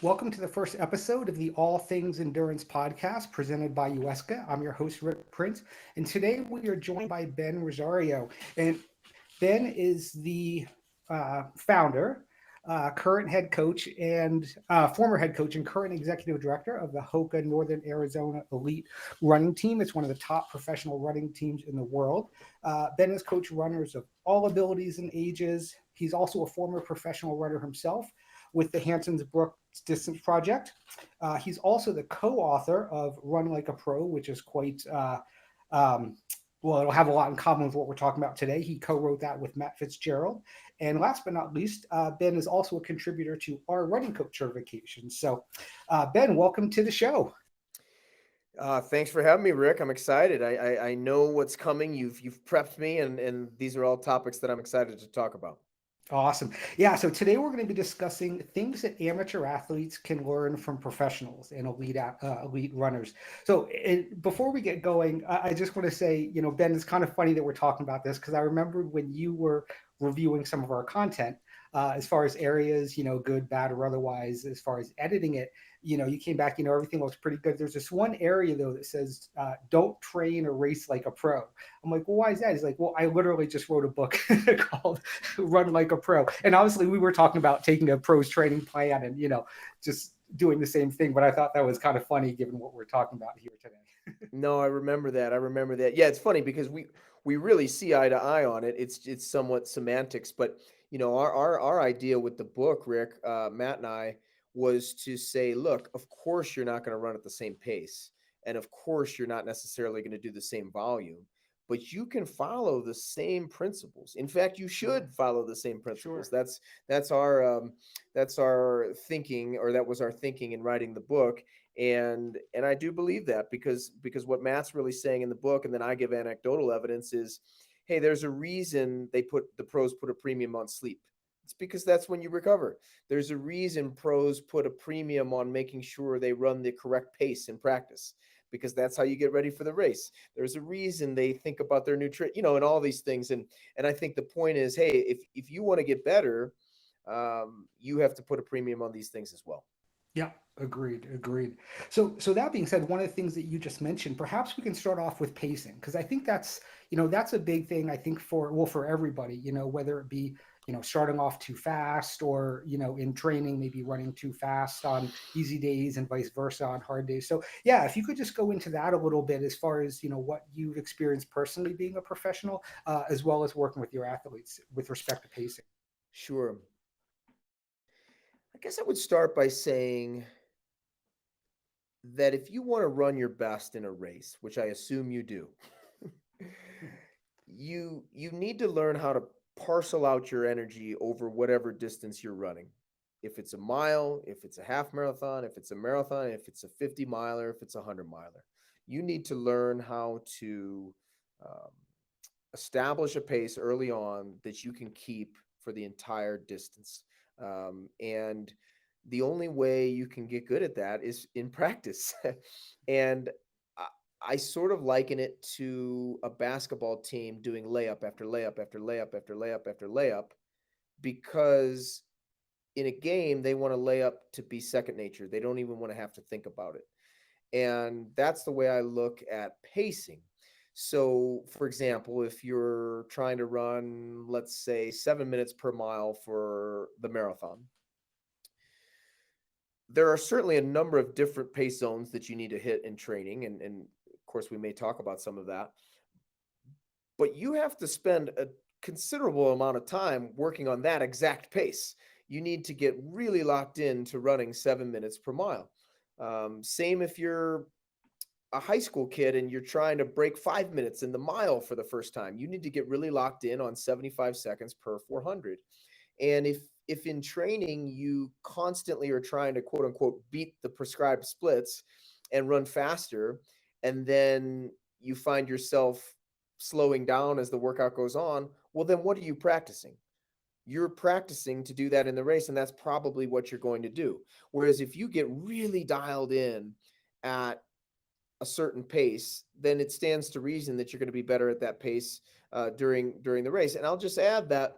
Welcome to the first episode of the All Things Endurance podcast presented by UESCA. I'm your host, Rick Prince, and today we are joined by Ben Rosario. And Ben is the founder, current head coach, and former head coach and current executive director of the HOKA Northern Arizona Elite running team. It's one of the top professional running teams in the world. Ben has coached runners of all abilities and ages. He's also a former professional runner himself with the Hansons-Brooks Distance Project. He's also the co-author of Run Like a Pro, which is quite um, well, it'll have a lot in common with what we're talking about today. He co-wrote that with Matt Fitzgerald. And last but not least, Ben is also a contributor to our running coach certification. So, Ben, welcome to the show. Thanks for having me, Rick. I'm excited. I know what's coming. You've prepped me, and these are all topics that I'm excited to talk about. Awesome. Yeah, so today we're going to be discussing things that amateur athletes can learn from professionals and elite runners. So, before we get going, I just want to say, Ben, it's kind of funny that we're talking about this because I remember when you were reviewing some of our content, as far as areas, good, bad, or otherwise, as far as editing it, you came back, everything looks pretty good. There's this one area though that says, don't train or race like a pro. I'm like, well, why is that? He's like, well, I literally just wrote a book called Run Like a Pro. And obviously, we were talking about taking a pro's training plan and, just doing the same thing. But I thought that was kind of funny given what we're talking about here today. No, I remember that. I remember that. Yeah, it's funny because we really see eye to eye on it. It's somewhat semantics, but our idea with the book, Rick, Matt and I, was to say, look, of course you're not going to run at the same pace, and of course you're not necessarily going to do the same volume, but you can follow the same principles. In fact, you Sure. should follow the same principles. Sure. That's our thinking, or that was our thinking in writing the book, and I do believe that because what Matt's really saying in the book, and then I give anecdotal evidence, is, hey, there's a reason the pros put a premium on sleep. It's because that's when you recover. There's a reason pros put a premium on making sure they run the correct pace in practice, because that's how you get ready for the race. There's a reason they think about their nutrition, and all these things. And I think the point is, hey, if you want to get better, you have to put a premium on these things as well. Yeah, agreed, agreed. So that being said, one of the things that you just mentioned, perhaps we can start off with pacing because I think that's a big thing. I think for everybody, whether it be starting off too fast or in training maybe running too fast on easy days and vice versa on hard days. So yeah, if you could just go into that a little bit as far as what you've experienced personally being a professional, as well as working with your athletes with respect to pacing. Sure. I guess I would start by saying that if you want to run your best in a race, which I assume you do, you need to learn how to parcel out your energy over whatever distance you're running. If it's a mile, if it's a half marathon, if it's a marathon, if it's a 50 miler, if it's a 100 miler, you need to learn how to um, establish a pace early on that you can keep for the entire distance. And the only way you can get good at that is in practice. and I, I sort of liken it to a basketball team doing layup after layup after layup after layup after layup, because in a game, they want to lay up to be second nature. They don't even want to have to think about it. And that's the way I look at pacing. So, for example, if you're trying to run, let's say, 7 minutes per mile for the marathon, there are certainly a number of different pace zones that you need to hit in training. And of course, we may talk about some of that. But you have to spend a considerable amount of time working on that exact pace. You need to get really locked in to running 7 minutes per mile. Same if you're a high school kid and you're trying to break 5 minutes in the mile for the first time. You need to get really locked in on 75 seconds per 400. And if in training you constantly are trying to quote unquote beat the prescribed splits and run faster, and then you find yourself slowing down as the workout goes on, well, then what are you practicing? You're practicing to do that in the race, and that's probably what you're going to do. Whereas if you get really dialed in at a certain pace, then it stands to reason that you're going to be better at that pace during the race. And I'll just add that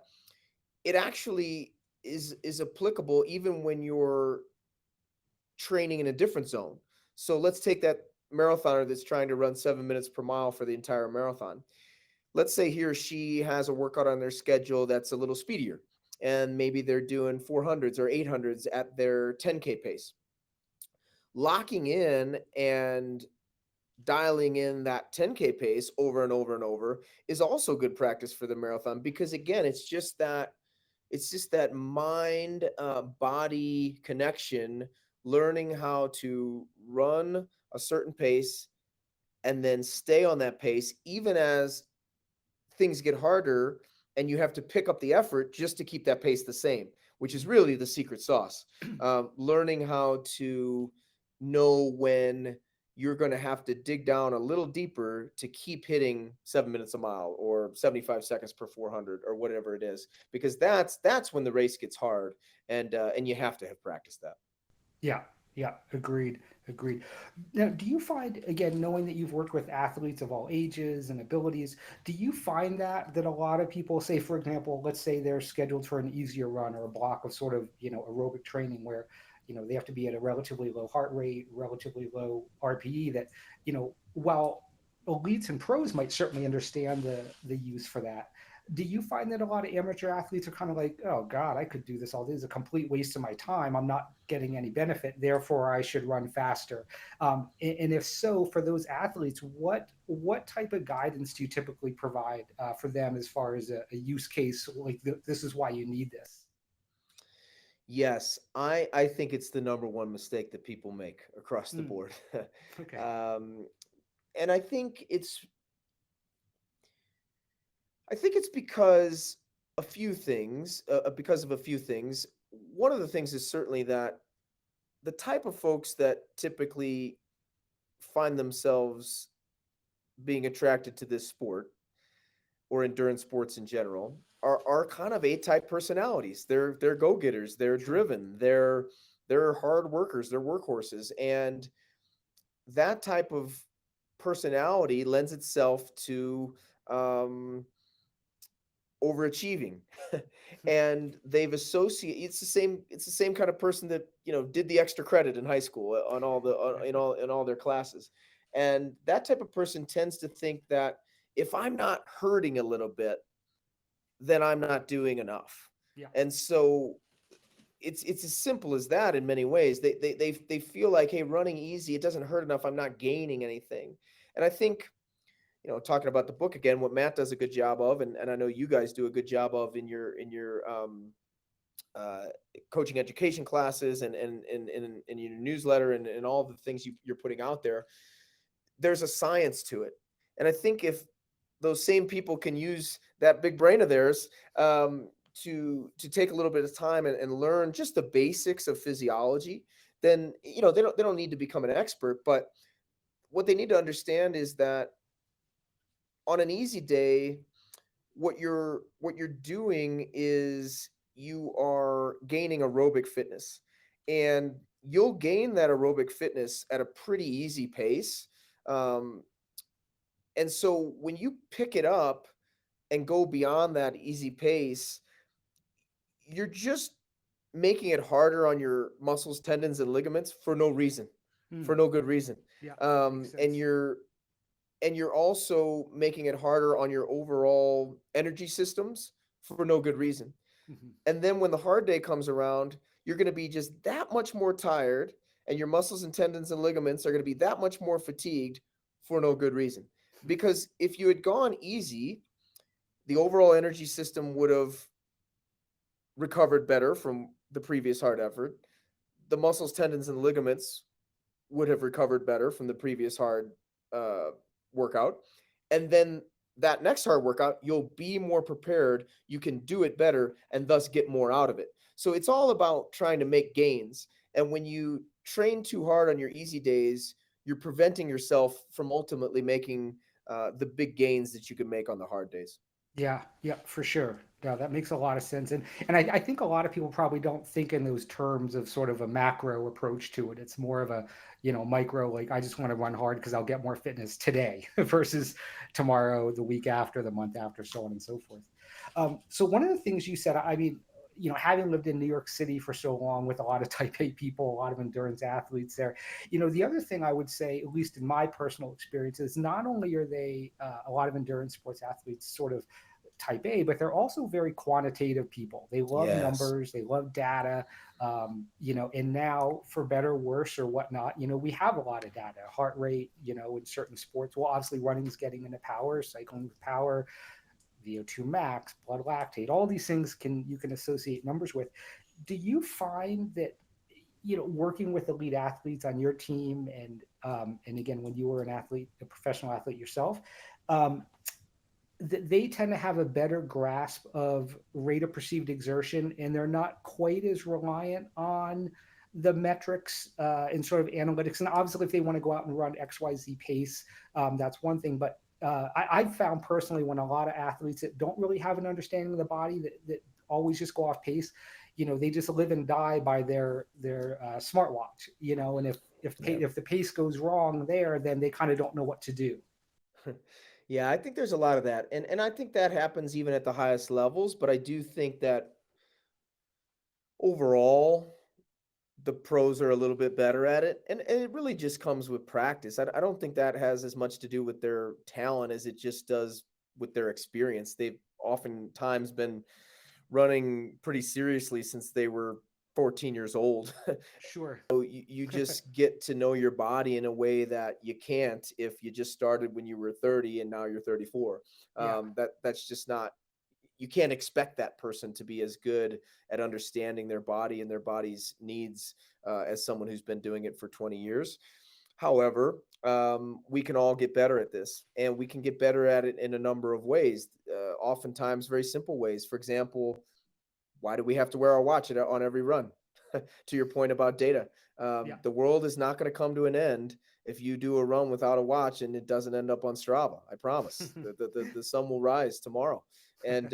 it actually is applicable even when you're training in a different zone. So let's take that marathoner that's trying to run 7 minutes per mile for the entire marathon. Let's say he or she has a workout on their schedule that's a little speedier, and maybe they're doing 400s or 800s at their 10K pace. Locking in and dialing in that 10K pace over and over and over is also good practice for the marathon, because again, it's just that mind body connection, learning how to run a certain pace and then stay on that pace even as things get harder, and you have to pick up the effort just to keep that pace the same, which is really the secret sauce. Learning how to know when you're going to have to dig down a little deeper to keep hitting 7 minutes a mile or 75 seconds per 400 or whatever it is, because that's when the race gets hard, and you have to have practiced that. Yeah, yeah, agreed, agreed. Now, do you find, again, knowing that you've worked with athletes of all ages and abilities, do you find that a lot of people say, for example, let's say they're scheduled for an easier run or a block of sort of, aerobic training where, they have to be at a relatively low heart rate, relatively low RPE, that, while elites and pros might certainly understand the use for that. Do you find that a lot of amateur athletes are kind of like, oh God, I could do this all day. It's a complete waste of my time. I'm not getting any benefit. Therefore, I should run faster. And if so, for those athletes, what type of guidance do you typically provide for them as far as a use case? Like this is why you need this. Yes, I think it's the number one mistake that people make across the Mm, board. okay. um, and I think it's because of a few things. One of the things is certainly that the type of folks that typically find themselves being attracted to this sport or endurance sports in general are kind of A-type personalities. They're go-getters, they're True. driven, they're hard workers, they're workhorses, and that type of personality lends itself to um, overachieving. And they've associated, it's the same kind of person that did the extra credit in high school on all the in all their classes. And that type of person tends to think that if I'm not hurting a little bit, then I'm not doing enough. Yeah. And so it's as simple as that. In many ways they feel like, hey, running easy, it doesn't hurt enough, I'm not gaining anything. And I think, talking about the book again, what Matt does a good job of, and I know you guys do a good job of in your uh, coaching education classes and in your newsletter and all the things you're putting out there, there's a science to it. And I think if those same people can use that big brain of theirs, to take a little bit of time and learn just the basics of physiology, then they don't need to become an expert. But what they need to understand is that on an easy day, what you're doing is you are gaining aerobic fitness, and you'll gain that aerobic fitness at a pretty easy pace. um, and so when you pick it up and go beyond that easy pace, you're just making it harder on your muscles, tendons, and ligaments for no reason, Mm, for no good reason. yeah. Makes um, and sense. you're and you're also making it harder on your overall energy systems for no good reason. Hmm. And then when the hard day comes around, you're going to be just that much more tired, and your muscles and tendons and ligaments are going to be that much more fatigued for no good reason. Because if you had gone easy, the overall energy system would have recovered better from the previous hard effort. The muscles, tendons, and ligaments would have recovered better from the previous hard uh, workout. And then that next hard workout, you'll be more prepared. You can do it better and thus get more out of it. So it's all about trying to make gains. And when you train too hard on your easy days, you're preventing yourself from ultimately making the big gains that you can make on the hard days. Yeah, yeah, for sure. Yeah, that makes a lot of sense. And I think a lot of people probably don't think in those terms of sort of a macro approach to it. It's more of a, micro, like I just want to run hard because I'll get more fitness today versus tomorrow, the week after, the month after, so on and so forth. So one of the things you said, I mean, having lived in New York City for so long with a lot of type A people, a lot of endurance athletes there, the other thing I would say, at least in my personal experience, is not only are they a lot of endurance sports athletes sort of type A, but they're also very quantitative people. They love Yes. numbers, they love data, and now for better, worse, or whatnot, we have a lot of data, heart rate, in certain sports. Well, obviously running is getting into power, cycling with power, VO2 max, blood lactate, all these things you can associate numbers with. Do you find that working with elite athletes on your team, and again when you were an athlete, a professional athlete yourself, um, they tend to have a better grasp of rate of perceived exertion, and they're not quite as reliant on the metrics and sort of analytics. And obviously, if they want to go out and run XYZ pace, that's one thing. But I've found personally, when a lot of athletes that don't really have an understanding of the body, that always just go off pace, they just live and die by their smartwatch. And Yeah. if the pace goes wrong there, then they kind of don't know what to do. Yeah, I think there's a lot of that. And I think that happens even at the highest levels, but I do think that overall the pros are a little bit better at it. And it really just comes with practice. I don't think that has as much to do with their talent as it just does with their experience. They've oftentimes been running pretty seriously since they were 14 years old. Sure. So you just get to know your body in a way that you can't if you just started when you were 30 and now you're 34. Yeah. That's just not, you can't expect that person to be as good at understanding their body and their body's needs as someone who's been doing it for 20 years. However, we can all get better at this, and we can get better at it in a number of ways. Oftentimes, very simple ways. For example, why do we have to wear our watch on every run? To your point about data, Yeah. the world is not going to come to an end if you do a run without a watch and it doesn't end up on Strava. I promise. The sun will rise tomorrow. And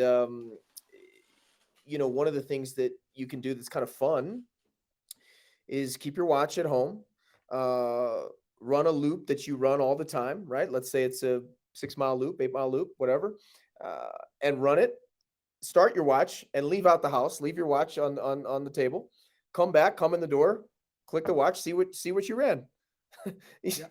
one of the things that you can do that's kind of fun is keep your watch at home. Uh, Run a loop that you run all the time, right? Let's say it's a 6 mile loop, 8 mile loop, whatever, uh, and run it. Start your watch and leave out the house. Leave your watch on the table. Come back, come in the door, click the watch, see what you ran. Yeah.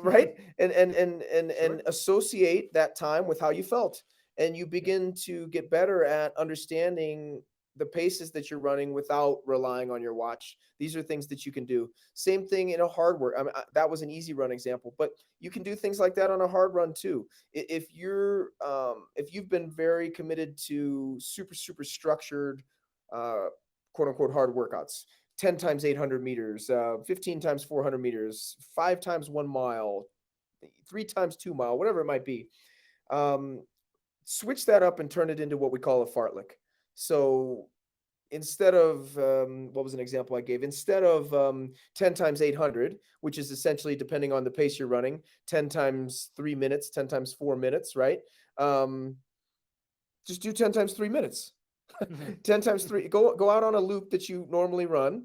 Right? And Sure. and associate that time with how you felt. And you Yeah. begin to get better at understanding the paces that you're running without relying on your watch. These are things that you can do. Same thing in a hard work. I mean, that was an easy run example, but you can do things like that on a hard run too. If you've been very committed to super structured, uh, quote unquote hard workouts, 10 times 800 meters, 15 times 400 meters, 5 times 1 mile, 3 times 2 mile, whatever it might be. Um, Switch that up and turn it into what we call a fartlek. So instead of, what was an example I gave? Instead of 10 times 800, which is essentially, depending on the pace you're running, 10 times 3 minutes, 10 times 4 minutes, right? Um, just do 10 times 3 minutes. 10 times 3, go out on a loop that you normally run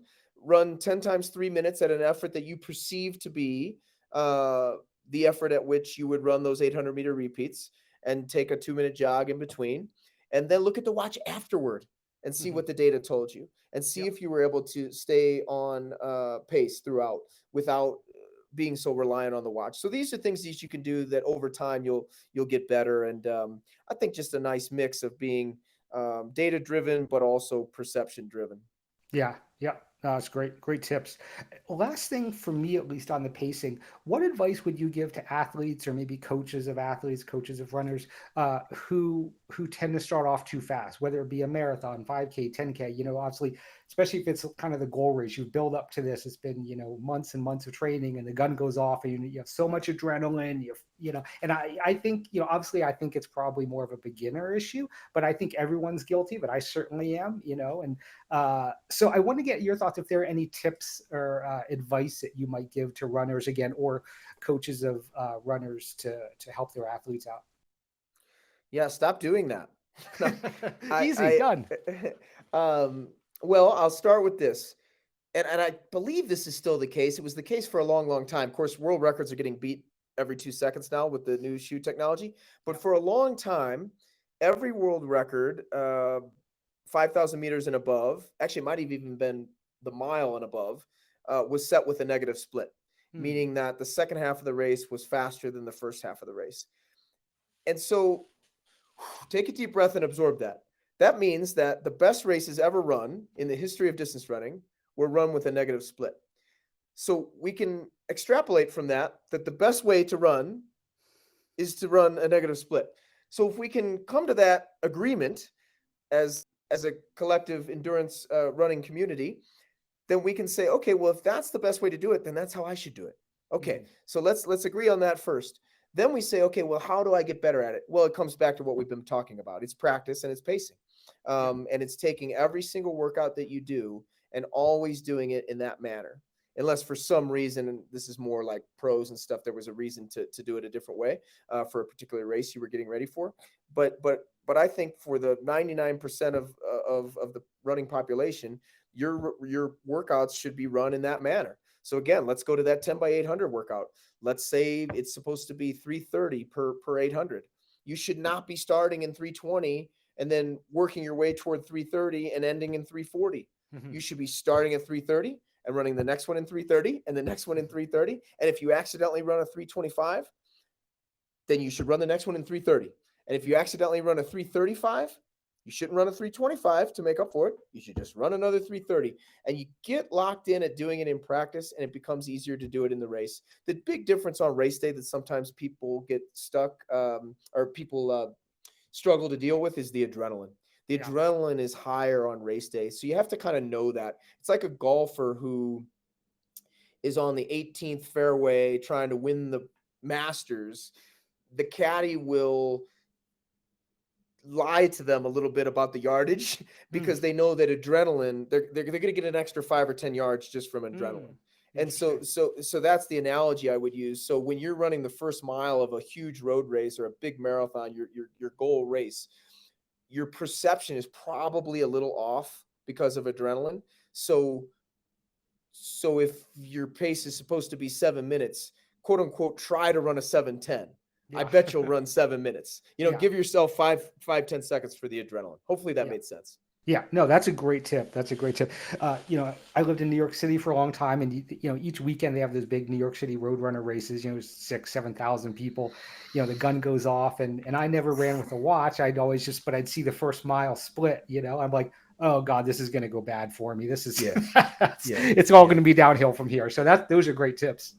10 times 3 minutes at an effort that you perceive to be uh, the effort at which you would run those 800-meter repeats, and take a 2-minute jog in between, and then look at the watch afterward and see Hmm. what the data told you, and see Yep. if you were able to stay on pace throughout without being so reliant on the watch. So these are things that you can do that over time you'll get better. And I think just a nice mix of being data driven, but also perception driven. Yeah, yeah, no, that's great. Great tips. Last thing for me, at least on the pacing, what advice would you give to athletes, or maybe coaches of athletes, coaches of runners, who tend to start off too fast, whether it be a marathon, 5K, 10K? Obviously, especially if it's kind of the goal race, you build up to this. It's been months and months of training, and the gun goes off, and you have so much adrenaline. And I think obviously I think it's probably more of a beginner issue, but I think everyone's guilty. But I certainly am. And so I want to get your thoughts if there are any tips or advice that you might give to runners again, or coaches of runners to help their athletes out. Yeah, stop doing that. No, Easy, done. um, well, I'll start with this. And I believe this is still the case. It was the case for a long, long time. Of course, world records are getting beat every 2 seconds now with the new shoe technology. But Yeah. for a long time, every world record 5,000 meters and above, actually it might have even been the mile and above, was set with a negative split, Hmm. meaning that the second half of the race was faster than the first half of the race. And so take a deep breath and absorb that. That means that the best races ever run in the history of distance running were run with a negative split. So we can extrapolate from that that the best way to run is to run a negative split. So if we can come to that agreement as a collective endurance running community, then we can say, okay, well, if that's the best way to do it, then that's how I should do it. Okay, Hmm. so let's agree on that first. Then we say, okay, well, how do I get better at it? Well, it comes back to what we've been talking about. It's practice and it's pacing, Yeah. and it's taking every single workout that you do and always doing it in that manner. Unless for some reason, and this is more like pros and stuff, there was a reason to do it a different way for a particular race you were getting ready for. But I think for the 99% of the running population, your workouts should be run in that manner. So again, let's go to that 10 by 800 workout. Let's say it's supposed to be 330 per 800. You should not be starting in 320 and then working your way toward 330 and ending in 340. Hmm. You should be starting at 330 and running the next one in 330 and the next one in 330. And if you accidentally run a 325, then you should run the next one in 330. And if you accidentally run a 335, you shouldn't run a 325 to make up for it. You should just run another 330. And you get locked in at doing it in practice, and it becomes easier to do it in the race. The big difference on race day that sometimes people get stuck or people struggle to deal with is the adrenaline. The Yeah. adrenaline is higher on race day. So you have to kind of know that. It's like a golfer who is on the 18th fairway trying to win the Masters. The caddy will lie to them a little bit about the yardage Hmm. because they know that adrenaline, they're going to get an extra 5 or 10 yards just from Hmm. adrenaline. And so Interesting. so that's the analogy I would use. So when you're running the first mile of a huge road race or a big marathon, your goal race, your perception is probably a little off because of adrenaline. So if your pace is supposed to be 7 minutes, quote unquote, try to run a 7:10. I Yeah. bet you'll run 7 minutes. Yeah. Give yourself 5, 10 seconds for the adrenaline. Hopefully that Yeah. made sense. Yeah, no, that's a great tip. That's a great tip. I lived in New York City for a long time, and each weekend they have those big New York City Roadrunner races. 6, 7,000 people. The gun goes off, and I never ran with a watch. But I'd see the first mile split. I'm like, oh God, this is going to go bad for me. This is, Yeah. Yeah. it's all Yeah. going to be downhill from here. So those are great tips.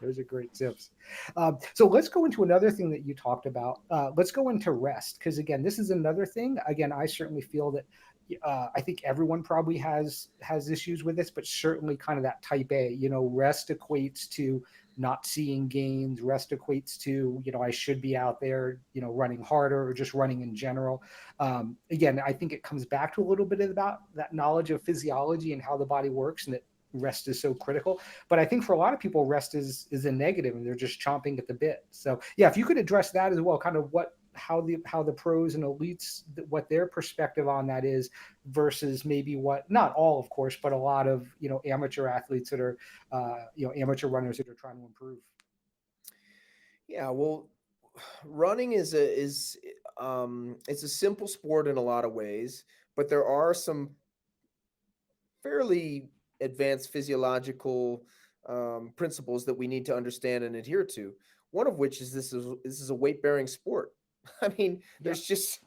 Those are great tips. So let's go into another thing that you talked about. Let's go into rest, because again, this is another thing. Again, I certainly feel that I think everyone probably has issues with this, but certainly kind of that type A. Rest equates to not seeing gains. Rest equates to I should be out there running harder or just running in general. Again, I think it comes back to a little bit about that knowledge of physiology and how the body works, and that rest is so critical. But I think for a lot of people, rest is a negative, and they're just chomping at the bit. So yeah, if you could address that as well, kind of how the pros and elites, what their perspective on that is versus maybe what, not all of course, but a lot of amateur athletes that are amateur runners that are trying to improve. Yeah. Well, running it's a simple sport in a lot of ways, but there are some fairly advanced physiological principles that we need to understand and adhere to. One of which is this is a weight bearing sport. I mean, Yeah. there's just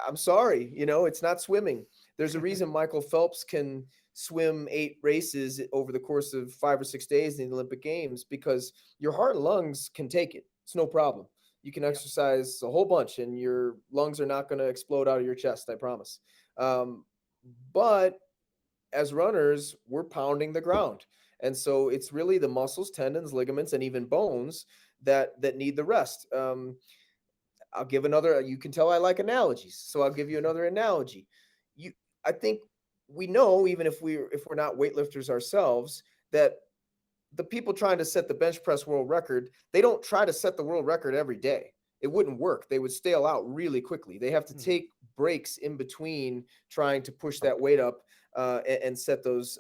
I'm sorry, it's not swimming. There's a reason Michael Phelps can swim 8 races over the course of 5 or 6 days in the Olympic Games because your heart and lungs can take it. It's no problem. You can Yeah. exercise a whole bunch and your lungs are not going to explode out of your chest, I promise. But as runners, we're pounding the ground. And so it's really the muscles, tendons, ligaments, and even bones that need the rest. I'll give another. You can tell I like analogies, so I'll give you another analogy. You, I think we know, even if we're not weightlifters ourselves, that the people trying to set the bench press world record, they don't try to set the world record every day. It wouldn't work. They would stale out really quickly. They have to Mhm. take breaks in between trying to push that weight up and set those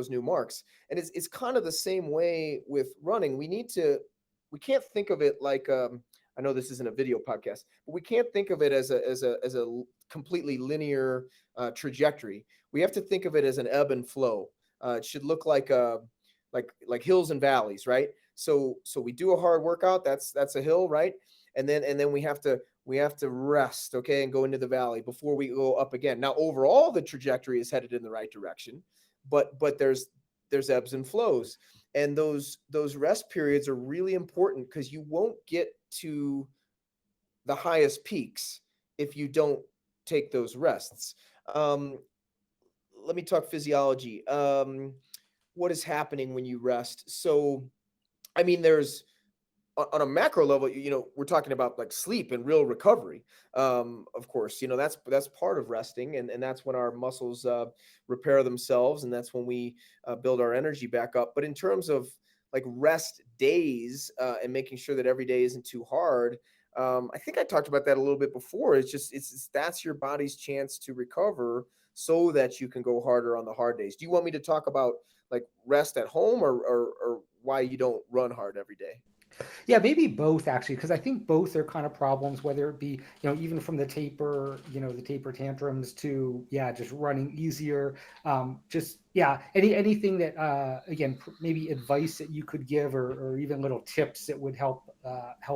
new marks. And it's kind of the same way with running. We can't think of it like I know this isn't a video podcast, but we can't think of it as a completely linear trajectory. We have to think of it as an ebb and flow. It should look like like hills and valleys, right? So we do a hard workout. That's a hill, right? And then we have to rest, okay, and go into the valley before we go up again. Now, overall, the trajectory is headed in the right direction, but there's ebbs and flows, and those rest periods are really important because you won't get to the highest peaks if you don't take those rests. Um, Let me talk physiology. What is happening when you rest? So, I mean, there's on a macro level, we're talking about like sleep and real recovery. Of course, that's part of resting, and that's when our muscles repair themselves, and that's when we build our energy back up. But in terms of like rest days and making sure that every day isn't too hard, I think I talked about that a little bit before. It's that's your body's chance to recover so that you can go harder on the hard days. Do you want me to talk about like rest at home, or why you don't run hard every day? Yeah, maybe both actually, because I think both are kind of problems, whether it be, even from the taper tantrums to, yeah, just running easier. Just, yeah, anything that, again, maybe advice that you could give, or even little tips that would help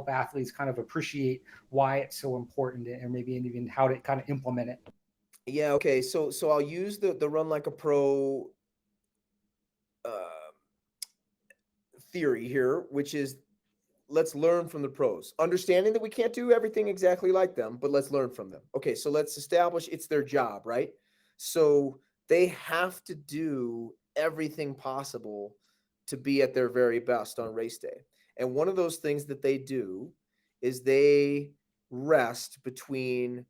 athletes kind of appreciate why it's so important, and maybe even how to kind of implement it. Yeah, okay. So I'll use the run like a pro uh, theory here, which is let's learn from the pros, understanding that we can't do everything exactly like them, but let's learn from them. Okay, so let's establish it's their job, right? So they have to do everything possible to be at their very best on race day. And one of those things that they do is they rest between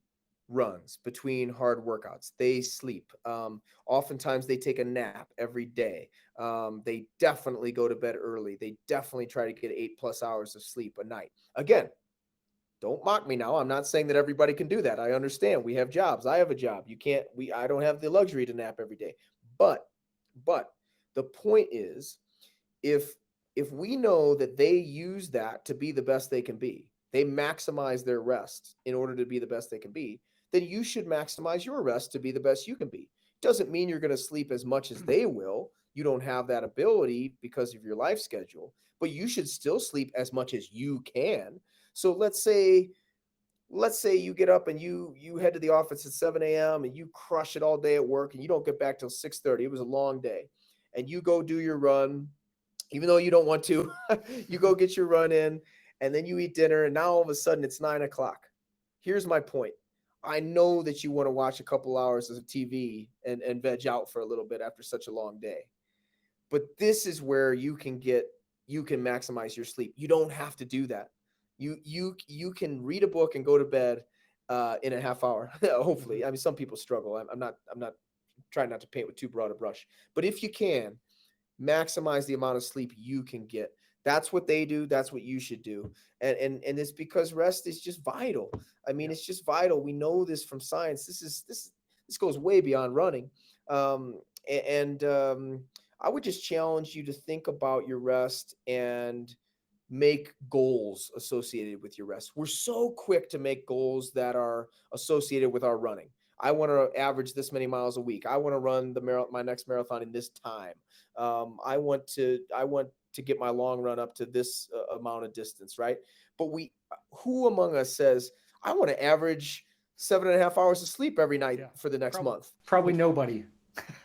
runs, between hard workouts. They sleep. Oftentimes, they take a nap every day. They definitely go to bed early. They definitely try to get 8+ hours of sleep a night. Again, don't mock me now. I'm not saying that everybody can do that. I understand. We have jobs. I have a job. You can't. I don't have the luxury to nap every day. But, but the point is, if if we know that they use that to be the best they can be, they maximize their rest in order to be the best they can be, then you should maximize your rest to be the best you can be. Doesn't mean you're going to sleep as much as they will. You don't have that ability because of your life schedule, but you should still sleep as much as you can. So let's say you get up and you head to the office at 7 a.m. and you crush it all day at work and you don't get back till 6:30. It was a long day. And you go do your run, even though you don't want to. You go get your run in, and then you eat dinner, and now all of a sudden it's 9 o'clock. Here's my point. I know that you want to watch a couple hours of TV and veg out for a little bit after such a long day. But this is where you can maximize your sleep. You don't have to do that. You can read a book and go to bed in a half hour. Hopefully, I mean some people struggle. I'm not trying not to paint with too broad a brush, but if you can maximize the amount of sleep you can get. That's what they do. That's what you should do. And it's because rest is just vital. I mean, Yeah. it's just vital. We know this from science. This goes way beyond running. And I would just challenge you to think about your rest and make goals associated with your rest. We're so quick to make goals that are associated with our running. I want to average this many miles a week. I want to run my next marathon in this time. I want to get my long run up to this amount of distance, right? But who among us says I want to average 7.5 hours of sleep every night Yeah. for the next month? Probably nobody.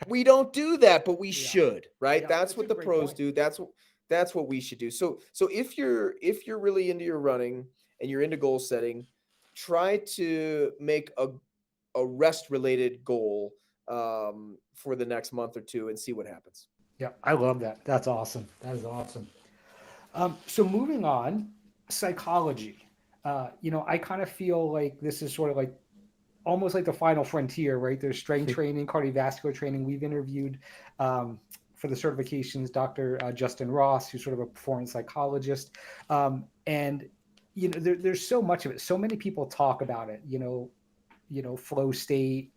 We don't do that, but we Yeah. should, right? Yeah. That's That's a what the great pros point. do. That's what we should do. So if you're really into your running and you're into goal setting, try to make a rest related goal for the next month or two and see what happens. Yeah. I love that. That's awesome. That is awesome. So moving on, psychology. I kind of feel like this is sort of like almost like the final frontier, right? There's strength training, cardiovascular training. We've interviewed for the certifications Dr. Justin Ross, who's sort of a performance psychologist, and there's so much of it. So many people talk about it. Flow state.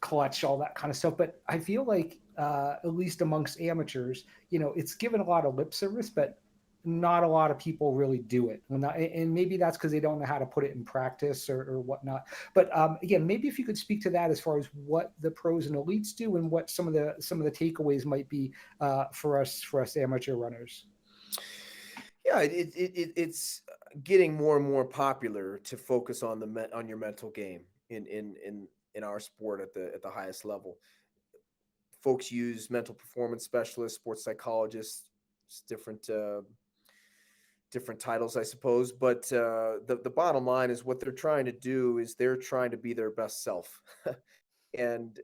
Clutch, all that kind of stuff. But I feel like, at least amongst amateurs, it's given a lot of lip service, but not a lot of people really do it. And maybe that's because they don't know how to put it in practice or whatnot. But again, maybe if you could speak to that as far as what the pros and elites do and what some of the takeaways might be for us amateur runners. Yeah, it's getting more and more popular to focus on on your mental game in our sport at the highest level. Folks use mental performance specialists, sports psychologists, different different titles, I suppose. But the bottom line is what they're trying to do is they're trying to be their best self. And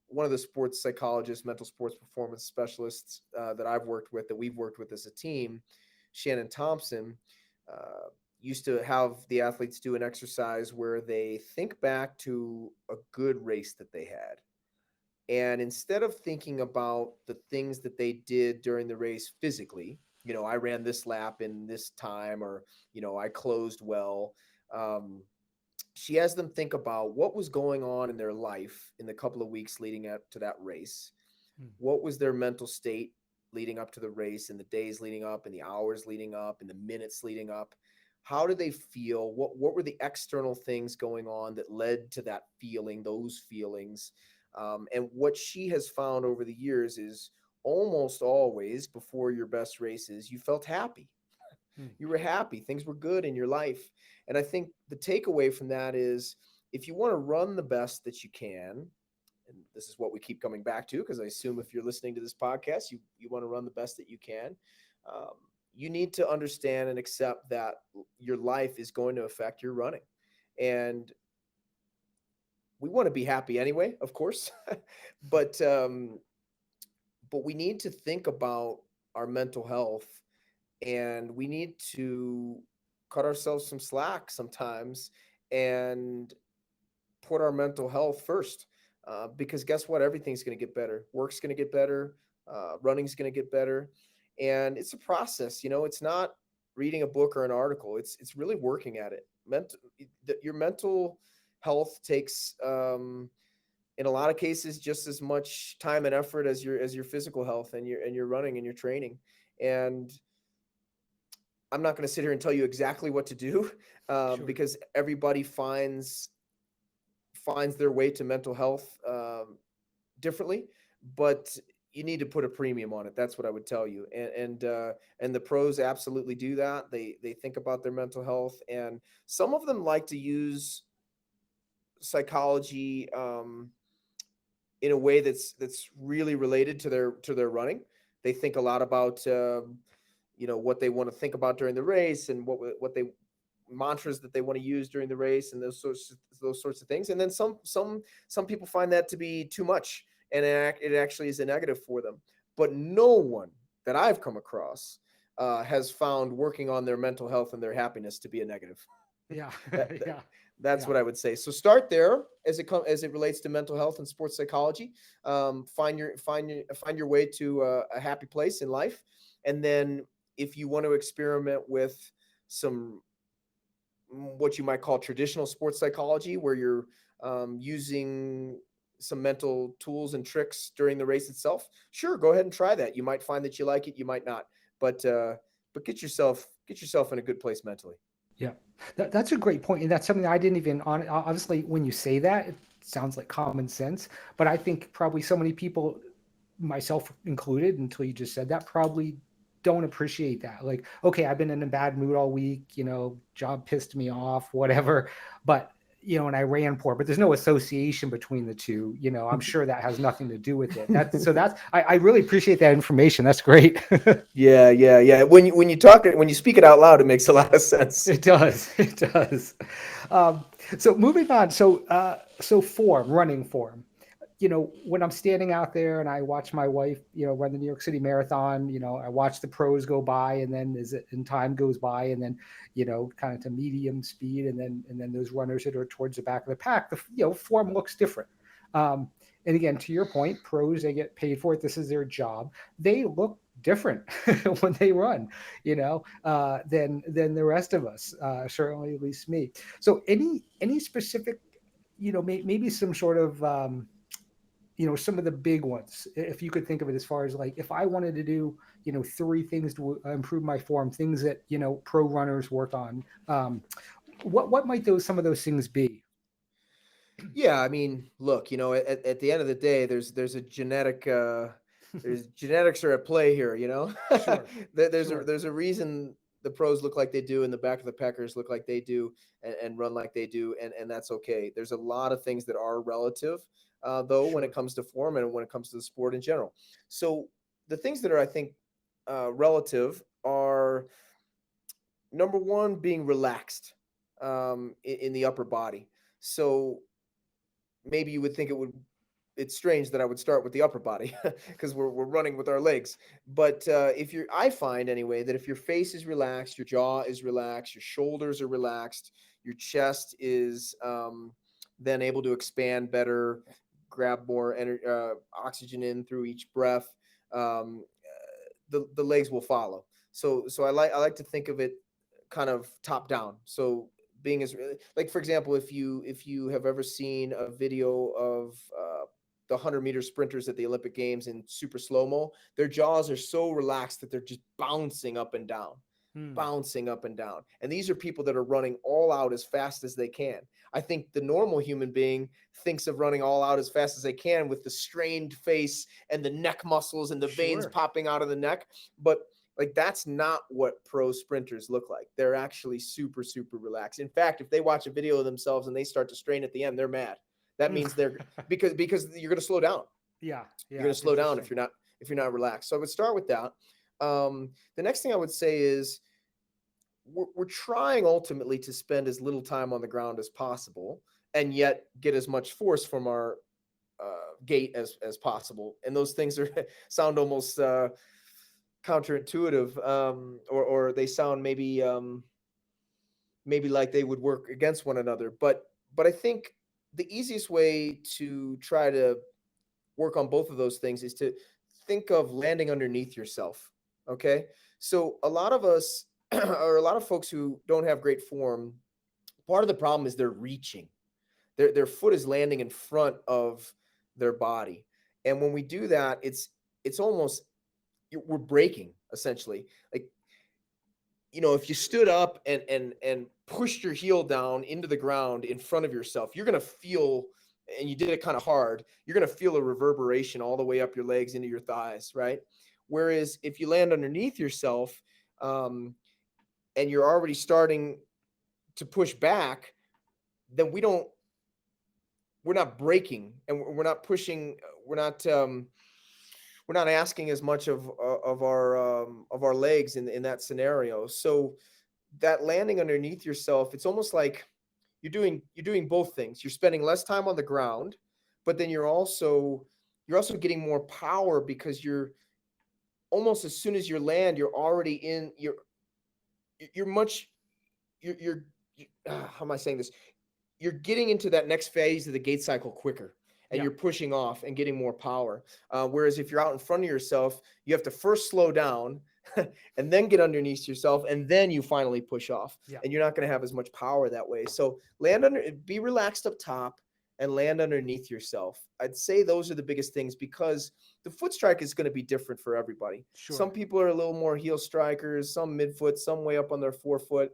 one of the sports psychologists, mental sports performance specialists that I've worked with, that we've worked with as a team, Shannon Thompson, uh, used to have the athletes do an exercise where they think back to a good race that they had. And instead of thinking about the things that they did during the race physically, I ran this lap in this time, or, I closed well. Um, she has them think about what was going on in their life in the couple of weeks leading up to that race. Hmm. What was their mental state leading up to the race, in the days leading up, in the hours leading up, in the minutes leading up? How did they feel? What were the external things going on that led to that feeling, those feelings? And what she has found over the years is almost always before your best races, you felt happy. Hmm. You were happy. Things were good in your life. And I think the takeaway from that is if you want to run the best that you can, and this is what we keep coming back to, because I assume if you're listening to this podcast, you want to run the best that you can. Um, you need to understand and accept that your life is going to affect your running. And we want to be happy anyway, of course, but but we need to think about our mental health, and we need to cut ourselves some slack sometimes and put our mental health first. Because guess what? Everything's going to get better. Work's going to get better. Running's going to get better, and it's a process. It's not reading a book or an article. It's really working at it. Your mental health takes, in a lot of cases, just as much time and effort as your physical health and your running and your training. And I'm not going to sit here and tell you exactly what to do, Sure. because everybody finds their way to mental health differently, but you need to put a premium on it. That's what I would tell you. And the pros absolutely do that. They think about their mental health, and some of them like to use psychology in a way that's really related to their running. They think a lot about what they want to think about during the race, and what they mantras that they want to use during the race, and those sorts of things. And then some people find that to be too much, and it actually is a negative for them. But no one that I've come across has found working on their mental health and their happiness to be a negative. Yeah. that, that Yeah. that's Yeah. what I would say. So start there as it relates to mental health and sports psychology. Find your way to a happy place in life, and then if you want to experiment with some what you might call traditional sports psychology, where you're using some mental tools and tricks during the race itself, sure, go ahead and try that. You might find that you like it, you might not, but get yourself in a good place mentally. Yeah, that's a great point, and that's something I didn't even obviously when you say that, it sounds like common sense, but I think probably so many people, myself included, until you just said that, probably don't appreciate that. Like, okay, I've been in a bad mood all week, job pissed me off, whatever, but and I ran poor, but there's no association between the two. I'm sure that has nothing to do with it. I really appreciate that information. That's great. Yeah, yeah, yeah. When you speak it out loud, it makes a lot of sense. It does. It does. Um, so moving on. So form, running form. When I'm standing out there and I watch my wife, run the New York City Marathon, I watch the pros go by, and then as it, and time goes by, and then, kind of to medium speed, and then those runners that are towards the back of the pack, the form looks different. Um, and again, to your point, pros, they get paid for it. This is their job. They look different when they run, than the rest of us. Certainly, at least me. So, any specific, maybe some sort of some of the big ones, if you could think of it, as far as like if I wanted to do, 3 things to improve my form, things that pro runners work on, what might those some of those things be? Yeah, I mean, look, at the end of the day, there's a there's genetics are at play here, Sure, sure, there's a reason the pros look like they do and the back of the packers look like they do and run like they do, and that's okay. There's a lot of things that are relative, though, when it sure. comes to form and when it comes to the sport in general. So the things that are, I think, relative are number one, being relaxed in the upper body. So maybe you would think it's strange that I would start with the upper body because we're running with our legs. But I find anyway that if your face is relaxed, your jaw is relaxed, your shoulders are relaxed, your chest is then able to expand better, grab more oxygen in through each breath. The legs will follow. So I like to think of it kind of top down. So being as like, for example, if you have ever seen a video of the 100-meter sprinters at the Olympic Games in super slow mo, their jaws are so relaxed that they're just bouncing up and down, Hmm. bouncing up and down. And these are people that are running all out as fast as they can. I think the normal human being thinks of running all out as fast as they can with the strained face and the neck muscles and the veins Sure. popping out of the neck. But like, that's not what pro sprinters look like. They're actually super, super relaxed. In fact, if they watch a video of themselves and they start to strain at the end, they're mad. That Hmm. means they're because you're going to slow down. Yeah, You're yeah, going to slow down interesting. if you're not relaxed. So I would start with that. The next thing I would say is we're trying ultimately to spend as little time on the ground as possible and yet get as much force from our gait as possible. And those things are sound almost counterintuitive, or they sound maybe like they would work against one another. But I think the easiest way to try to work on both of those things is to think of landing underneath yourself. Okay, so a lot of us or a lot of folks who don't have great form, part of the problem is they're reaching. Their foot is landing in front of their body, and when we do that, it's almost we're breaking essentially. Like, if you stood up and pushed your heel down into the ground in front of yourself, you're going to feel, and you did it kind of hard, you're going to feel a reverberation all the way up your legs into your thighs, right? Whereas if you land underneath yourself, um, and you're already starting to push back, then we're not breaking, and we're not pushing, we're not asking as much of our legs in that scenario. So that landing underneath yourself, it's almost like you're doing both things. You're spending less time on the ground, but then you're also getting more power because you're almost, as soon as you land, you're already in you're much how am I saying this? You're getting into that next phase of the gait cycle quicker, and Yeah, you're pushing off and getting more power. Whereas if you're out in front of yourself, you have to first slow down and then get underneath yourself, and then you finally push off, yeah, and you're not going to have as much power that way. So be relaxed up top and land underneath yourself. I'd say those are the biggest things, because the foot strike is going to be different for everybody. Some sure. people are a little more heel strikers, some midfoot, some way up on their forefoot.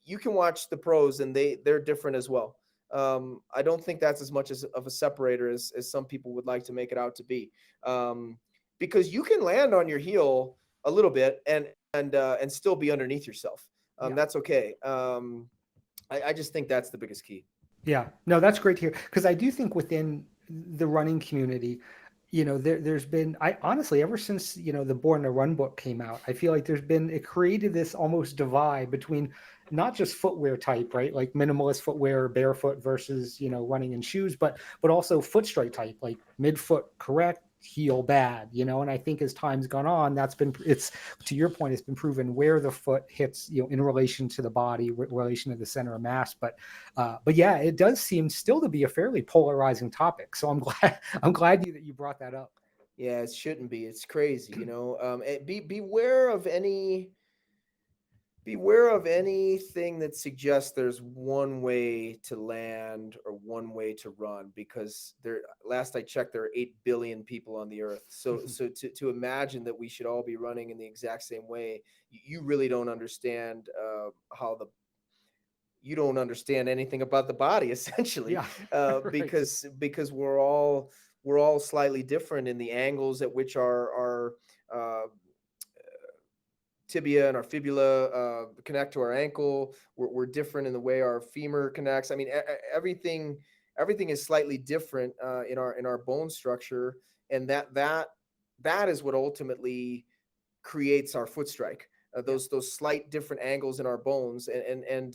You can watch the pros, and they're different as well. I don't think that's as much of a separator as some people would like to make it out to be, um, because you can land on your heel a little bit and still be underneath yourself. Yeah. That's okay. I just think that's the biggest key. Yeah, no, that's great to hear, because I do think within the running community, there's been, I honestly, ever since, the Born to Run book came out, I feel like it created this almost divide between not just footwear type, right? Like minimalist footwear, barefoot versus, running in shoes, but also foot strike type, like midfoot correct, heel bad, and I think as time's gone on, it's, to your point, it's been proven where the foot hits, in relation to the body, relation to the center of mass. But yeah, it does seem still to be a fairly polarizing topic. So I'm glad that you brought that up. Yeah, it shouldn't be. It's crazy. Beware of any beware of anything that suggests there's one way to land or one way to run, because there, last I checked, there are 8 billion people on the earth. So to imagine that we should all be running in the exact same way, you really don't understand how the you don't understand anything about the body essentially, Yeah, right. because we're all slightly different in the angles at which our tibia and our fibula connect to our ankle. We're different in the way our femur connects. I mean, everything is slightly different in our bone structure, and that is what ultimately creates our foot strike. Yeah. Those slight different angles in our bones, and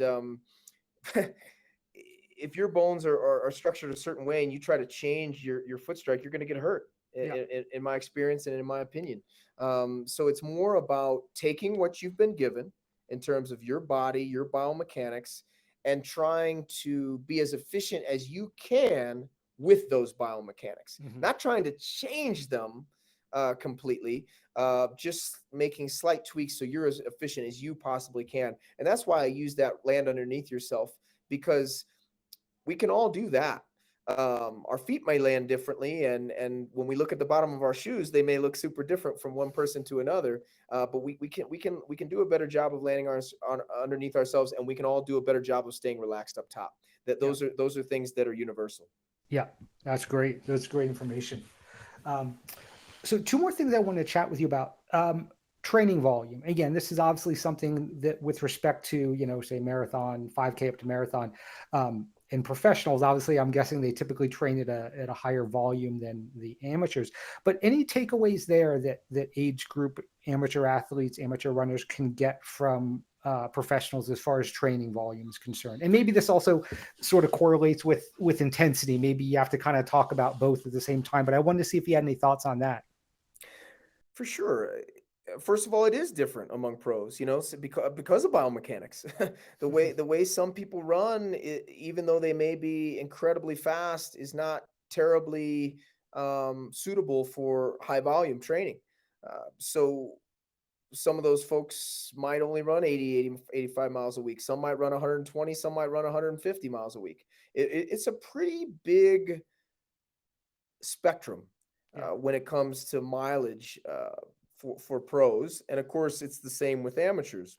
if your bones are structured a certain way and you try to change your foot strike, you're going to get hurt. Yeah. In my experience and in my opinion, so it's more about taking what you've been given in terms of your body, your biomechanics, and trying to be as efficient as you can with those biomechanics. Hmm. Not trying to change them completely, just making slight tweaks so you're as efficient as you possibly can. And that's why I use that land underneath yourself, because we can all do that. Our feet may land differently, and when we look at the bottom of our shoes, they may look super different from one person to another. But we can do a better job of landing underneath ourselves, and we can all do a better job of staying relaxed up top. That Yeah. those are things that are universal. Yeah. That's great. That's great information. Um, so two more things I want to chat with you about. Training volume. Again, this is obviously something that, with respect to, say marathon, 5K up to marathon, in professionals, obviously, I'm guessing they typically train at a higher volume than the amateurs. But any takeaways there that age group amateur athletes, amateur runners can get from professionals as far as training volume is concerned? And maybe this also sort of correlates with intensity. Maybe you have to kind of talk about both at the same time. But I wanted to see if you had any thoughts on that. For sure. First of all, it is different among pros, so because of biomechanics. The way some people run, even though they may be incredibly fast, is not terribly suitable for high volume training. So some of those folks might only run 85 miles a week. Some might run 120, some might run 150 miles a week. It's a pretty big spectrum Yeah. when it comes to mileage for pros. And of course, it's the same with amateurs.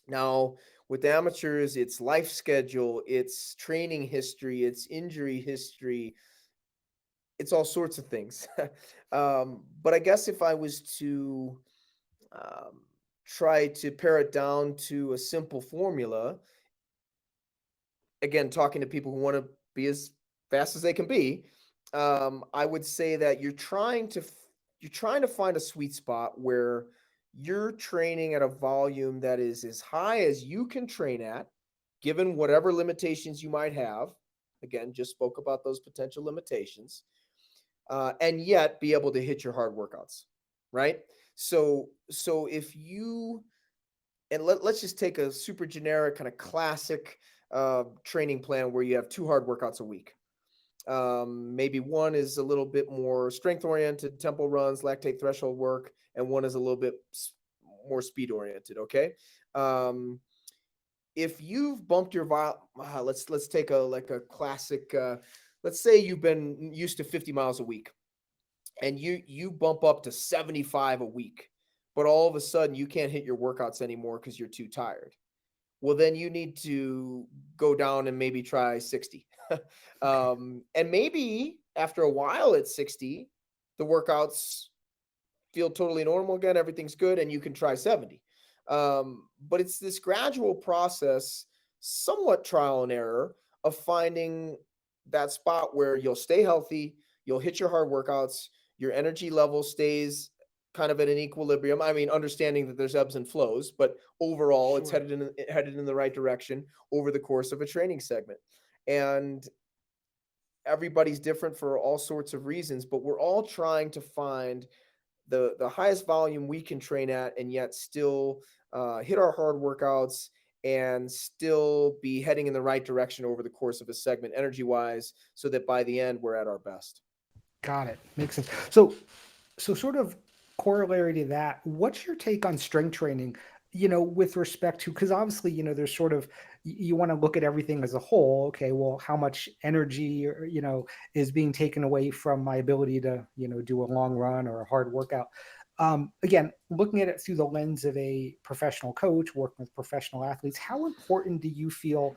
Now, with amateurs, it's life schedule, it's training history, it's injury history, it's all sorts of things. But I guess if I was to um, try to pare it down to a simple formula, again, talking to people who want to be as fast as they can be, I would say that you're trying to find a sweet spot where you're training at a volume that is as high as you can train at, given whatever limitations you might have. Again, just spoke about those potential limitations, and yet be able to hit your hard workouts, right? So if you and let's just take a super generic kind of classic training plan where you have two hard workouts a week. Maybe one is a little bit more strength oriented, tempo runs, lactate threshold work, and one is a little bit more speed oriented. Okay. Um, if you've bumped your let's take a classic. Let's say you've been used to 50 miles a week, and you bump up to 75 a week, but all of a sudden you can't hit your workouts anymore because you're too tired. Well, then you need to go down and maybe try 60. Okay. And maybe after a while at 60, the workouts feel totally normal again, everything's good, and you can try 70. But it's this gradual process, somewhat trial and error, of finding that spot where you'll stay healthy, you'll hit your hard workouts, your energy level stays kind of at an equilibrium. I mean, understanding that there's ebbs and flows, but overall, it's Sure. headed in the right direction over the course of a training segment. And everybody's different for all sorts of reasons, but we're all trying to find the highest volume we can train at, and yet still hit our hard workouts and still be heading in the right direction over the course of a segment, energy wise, so that by the end we're at our best. Got it. Makes sense. So sort of corollary to that, what's your take on strength training? with respect to, because obviously, there's sort of, you want to look at everything as a whole. Okay, well, how much energy, is being taken away from my ability to, do a long run or a hard workout. Again, looking at it through the lens of a professional coach working with professional athletes, how important do you feel,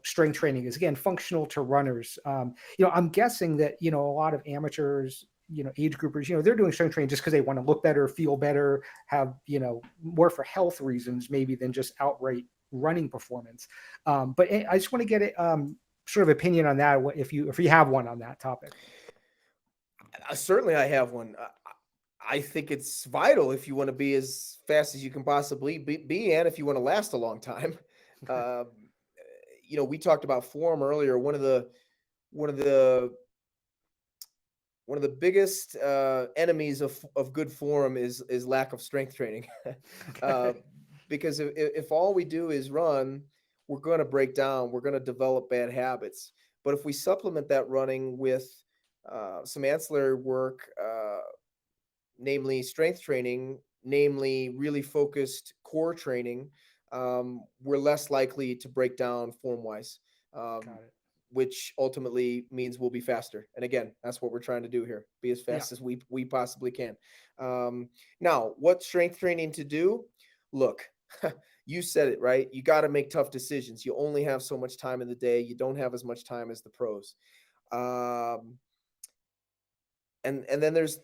strength training is? Again, functional to runners. I'm guessing that, a lot of amateurs, age groupers, they're doing strength training just because they want to look better, feel better, have, more for health reasons, maybe than just outright running performance. But I just want to get it, sort of opinion on that, if you have one on that topic. Certainly, I have one. I think it's vital if you want to be as fast as you can possibly be and if you want to last a long time. Um, we talked about form earlier. One of the one of the biggest enemies of good form is lack of strength training. uh, Okay. because if all we do is run, we're going to break down. We're going to develop bad habits. But if we supplement that running with some ancillary work, namely strength training, namely really focused core training, we're less likely to break down form wise, um, Got it. which ultimately means we'll be faster. And again, that's what we're trying to do here: be as Yeah. fast as we possibly can. Now, what strength training to do? Look, you said it right. You got to make tough decisions. You only have so much time in the day. You don't have as much time as the pros. Um, and then there's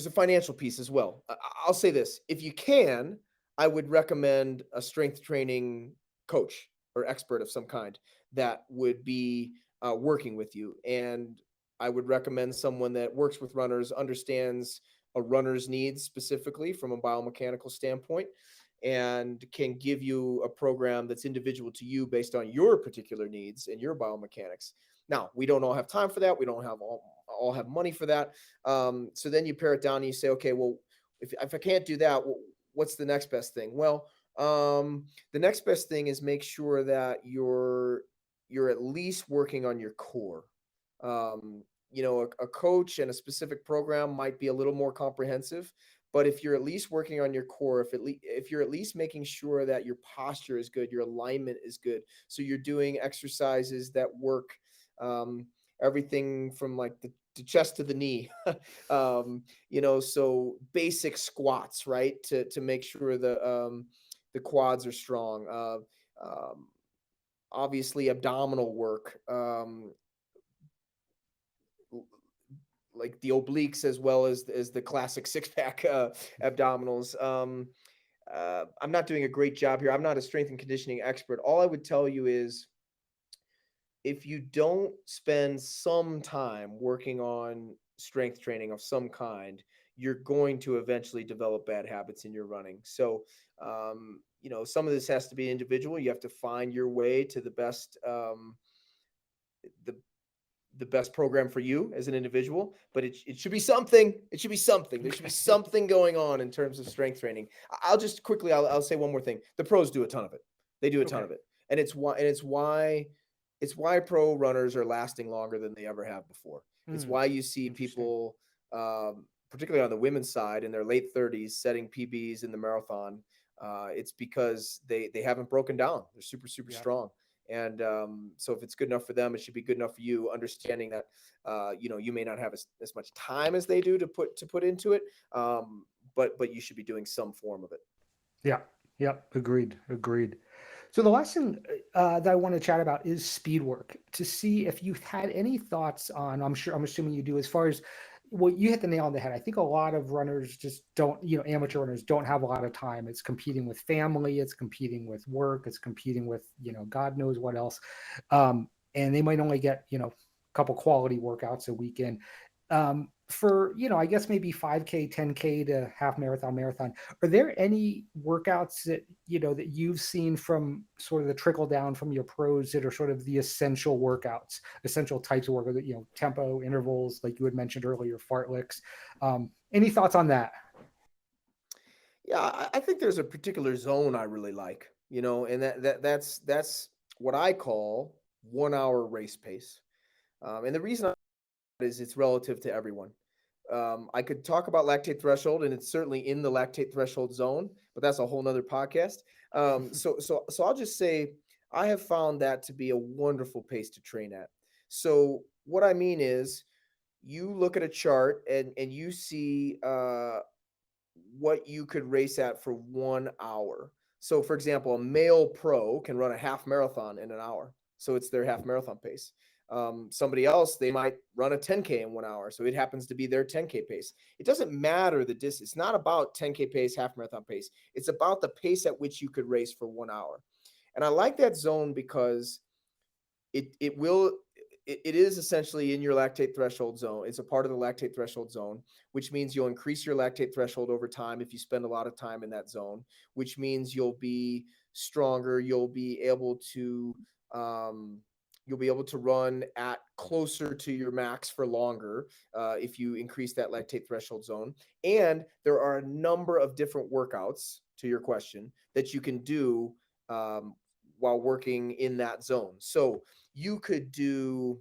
a financial piece as well. I'll say this: if you can, I would recommend a strength training coach or expert of some kind that would be working with you. And I would recommend someone that works with runners, understands a runner's needs specifically from a biomechanical standpoint, and can give you a program that's individual to you based on your particular needs and your biomechanics. Now, we don't all have time for that. We don't have all have money for that. So then you pare it down and you say, okay, well, if I can't do that, what's the next best thing? Well, the next best thing is make sure that you're at least working on your core. A coach and a specific program might be a little more comprehensive, but if you're at least working on your core, if you're at least making sure that your posture is good, your alignment is good, so you're doing exercises that work, um, everything from like the chest to the knee, so basic squats, right, to make sure the quads are strong. Um, Obviously, abdominal work. Like the obliques as well as the classic six pack abdominals. I'm not doing a great job here. I'm not a strength and conditioning expert. All I would tell you is if you don't spend some time working on strength training of some kind, you're going to eventually develop bad habits in your running. So, some of this has to be individual. You have to find your way to the the best program for you as an individual, but it should be something. It should be something. There should be Okay. something going on in terms of strength training. I'll just quickly, I'll say one more thing. The pros do a ton of it. They do a ton Okay. of it. And it's why pro runners are lasting longer than they ever have before. It's Hmm. why you see Interesting. people, particularly on the women's side, in their late 30s, setting PBs in the marathon. It's because they haven't broken down. They're super super Yeah. strong. And so if it's good enough for them, it should be good enough for you. Understanding that you may not have as much time as they do to put into it, but you should be doing some form of it. Yeah. Yep. Agreed. Agreed. So the last thing, that I want to chat about is speed work, to see if you've had any thoughts on. I'm assuming you do. As far as, well, you hit the nail on the head. I think a lot of runners just don't, amateur runners don't have a lot of time. It's competing with family. It's competing with work. It's competing with, God knows what else. And they might only get, a couple quality workouts a weekend. For, I guess maybe 5K, 10K to half marathon, marathon. Are there any workouts that, that you've seen from sort of the trickle down from your pros that are sort of the essential workouts, essential types of work, that, tempo, intervals, like you had mentioned earlier, fartleks? Any thoughts on that? Yeah, I think there's a particular zone I really like, and that's what I call 1 hour race pace. And the reason is it's relative to everyone. I could talk about lactate threshold, and it's certainly in the lactate threshold zone, but that's a whole nother podcast. So I'll just say I have found that to be a wonderful pace to train at. So what I mean is, you look at a chart and you see what you could race at for 1 hour. So, for example, a male pro can run a half marathon in an hour. So it's their half marathon pace. Somebody else, they might run a 10K in 1 hour. So it happens to be their 10K pace. It doesn't matter the distance. It's not about 10K pace, half marathon pace. It's about the pace at which you could race for 1 hour. And I like that zone because it is essentially in your lactate threshold zone. It's a part of the lactate threshold zone, which means you'll increase your lactate threshold over time if you spend a lot of time in that zone, which means you'll be stronger. You'll be able to run at closer to your max for longer if you increase that lactate threshold zone. And there are a number of different workouts, to your question, that you can do while working in that zone. So you could do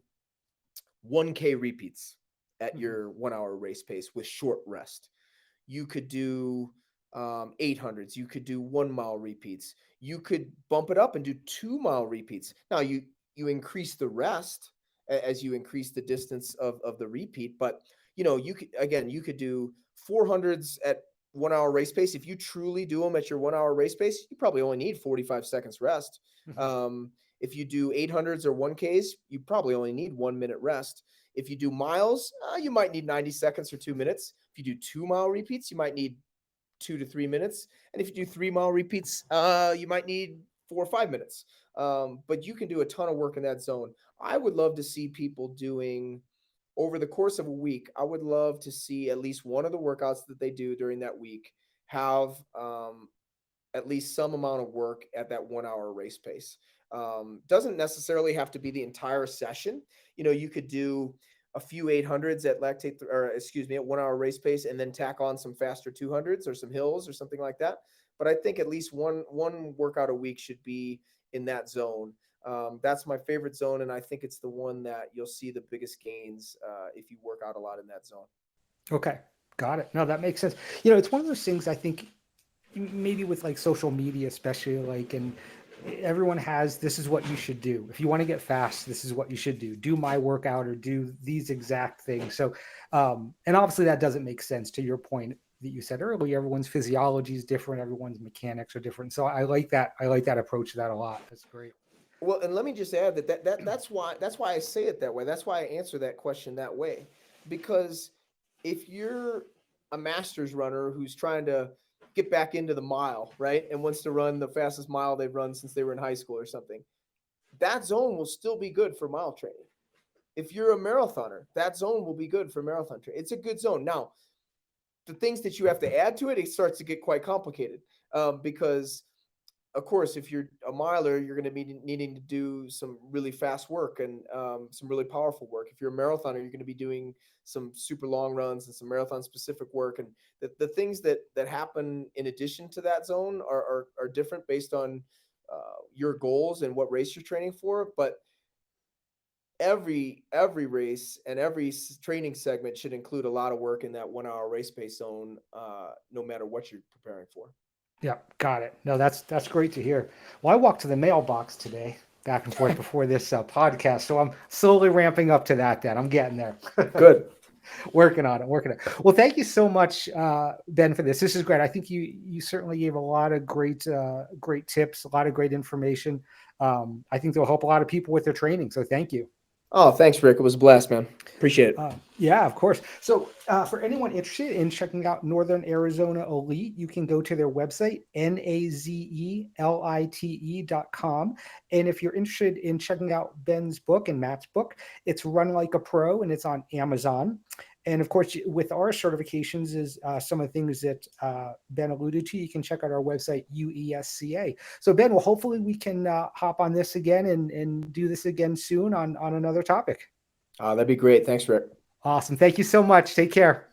1K repeats at your 1 hour race pace with short rest. You could do 800s. You could do 1 mile repeats. You could bump it up and do 2 mile repeats. Now you increase the rest as you increase the distance of the repeat, but you could do 400s at 1 hour race pace. If you truly do them at your 1 hour race pace, you probably only need 45 seconds rest. If you do 800s or 1Ks, you probably only need 1 minute rest. If you do miles, you might need 90 seconds or 2 minutes. If you do 2 mile repeats, you might need 2 to 3 minutes. And if you do 3 mile repeats, you might need 4 or 5 minutes. But you can do a ton of work in that zone. I would love to see people doing, over the course of a week, I would love to see at least one of the workouts that they do during that week have at least some amount of work at that 1 hour race pace. Doesn't necessarily have to be the entire session. You could do a few 800s at at 1 hour race pace, and then tack on some faster 200s or some hills or something like that. But I think at least one workout a week should be in that zone. That's my favorite zone, and I think it's the one that you'll see the biggest gains if you work out a lot in that zone. Okay, got it. No, that makes sense. It's one of those things I think maybe with like social media, especially and everyone has, this is what you should do. If you want to get fast, this is what you should do. Do my workout or do these exact things. So, and obviously that doesn't make sense to your point that you said earlier. Everyone's physiology is different. Everyone's mechanics are different. So I like that. I like that approach to that a lot. That's great. Well, and let me just add that's why I say it that way. That's why I answer that question that way. Because if you're a master's runner who's trying to get back into the mile, right, and wants to run the fastest mile they've run since they were in high school or something, that zone will still be good for mile training. If you're a marathoner, that zone will be good for marathon training. It's a good zone. Now, the things that you have to add to it, it starts to get quite complicated because, of course, if you're a miler, you're going to be needing to do some really fast work and some really powerful work. If you're a marathoner, you're going to be doing some super long runs and some marathon specific work. And the things that happen in addition to that zone are different based on your goals and what race you're training for. But every race and every training segment should include a lot of work in that 1 hour race pace zone, no matter what you're preparing for. Yeah, got it. No, that's great to hear. Well, I walked to the mailbox today, back and forth before this podcast, so I'm slowly ramping up to that. Then I'm getting there. Good. Working on it. Well, thank you so much, Ben, for this. This is great. I think you certainly gave a lot of great tips, a lot of great information. I think they'll help a lot of people with their training. So thank you. Oh, thanks, Rick. It was a blast, man. Appreciate it. Yeah, of course. So for anyone interested in checking out Northern Arizona Elite, you can go to their website, nazelite.com. And if you're interested in checking out Ben's book and Matt's book, it's Run Like a Pro, and it's on Amazon. And of course, with our certifications is some of the things that Ben alluded to. You can check out our website, UESCA. So Ben, well, hopefully we can hop on this again and do this again soon on another topic. That'd be great. Thanks, Rick. Awesome. Thank you so much. Take care.